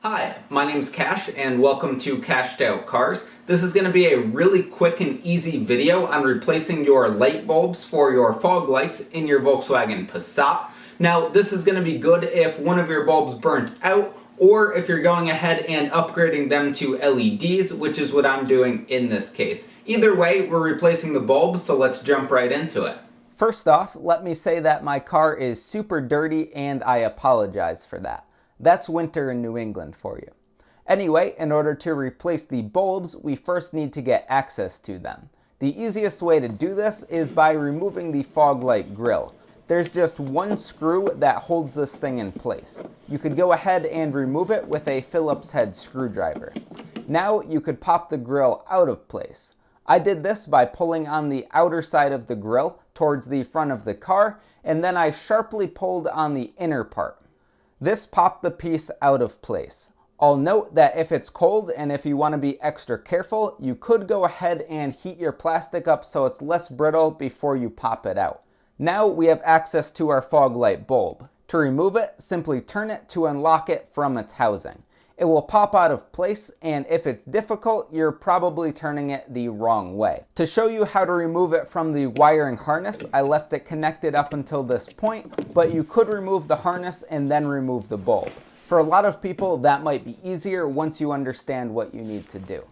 Hi, my name's Cash and welcome to Cashed Out Cars. This is going to be a really quick and easy video on replacing your light bulbs for your fog lights in your Volkswagen Passat. Now this is going to be good if one of your bulbs burnt out or if you're going ahead and upgrading them to LEDs, which is what I'm doing in this case. Either way, we're replacing the bulbs, so let's jump right into it. First off, let me say that my car is super dirty and I apologize for that. That's winter in New England for you. Anyway, in order to replace the bulbs, we first need to get access to them. The easiest way to do this is by removing the fog light grille. There's just one screw that holds this thing in place. You could go ahead and remove it with a Phillips head screwdriver. Now you could pop the grille out of place. I did this by pulling on the outer side of the grille towards the front of the car, and then I sharply pulled on the inner part. This popped the piece out of place. I'll note that if it's cold and if you want to be extra careful, you could go ahead and heat your plastic up so it's less brittle before you pop it out. Now we have access to our fog light bulb. To remove it, simply turn it to unlock it from its housing. It will pop out of place, and if it's difficult, you're probably turning it the wrong way. To show you how to remove it from the wiring harness, I left it connected up until this point, but you could remove the harness and then remove the bulb. For a lot of people, that might be easier once you understand what you need to do.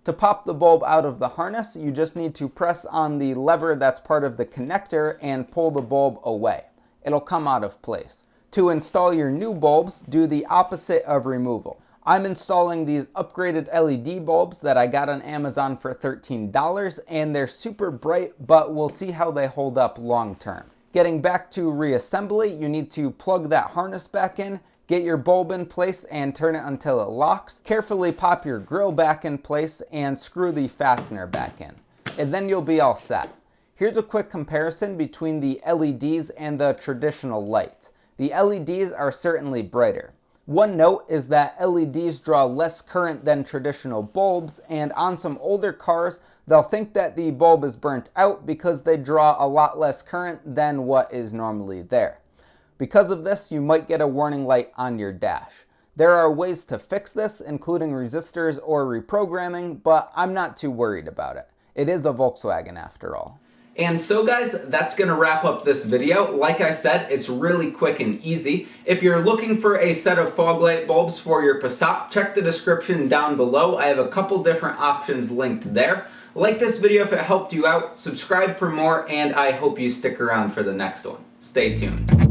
To pop the bulb out of the harness, you just need to press on the lever that's part of the connector and pull the bulb away. It'll come out of place. To install your new bulbs, do the opposite of removal. I'm installing these upgraded LED bulbs that I got on Amazon for $13, and they're super bright, but we'll see how they hold up long term. Getting back to reassembly, you need to plug that harness back in, get your bulb in place and turn it until it locks. Carefully pop your grille back in place and screw the fastener back in. And then you'll be all set. Here's a quick comparison between the LEDs and the traditional light. The LEDs are certainly brighter. One note is that LEDs draw less current than traditional bulbs, and on some older cars, they'll think that the bulb is burnt out because they draw a lot less current than what is normally there. Because of this, you might get a warning light on your dash. There are ways to fix this, including resistors or reprogramming, but I'm not too worried about it. It is a Volkswagen after all. And so guys, that's going to wrap up this video. Like I said, it's really quick and easy. If you're looking for a set of fog light bulbs for your Passat, check the description down below. I have a couple different options linked there. Like this video if it helped you out, subscribe for more, and I hope you stick around for the next one. Stay tuned.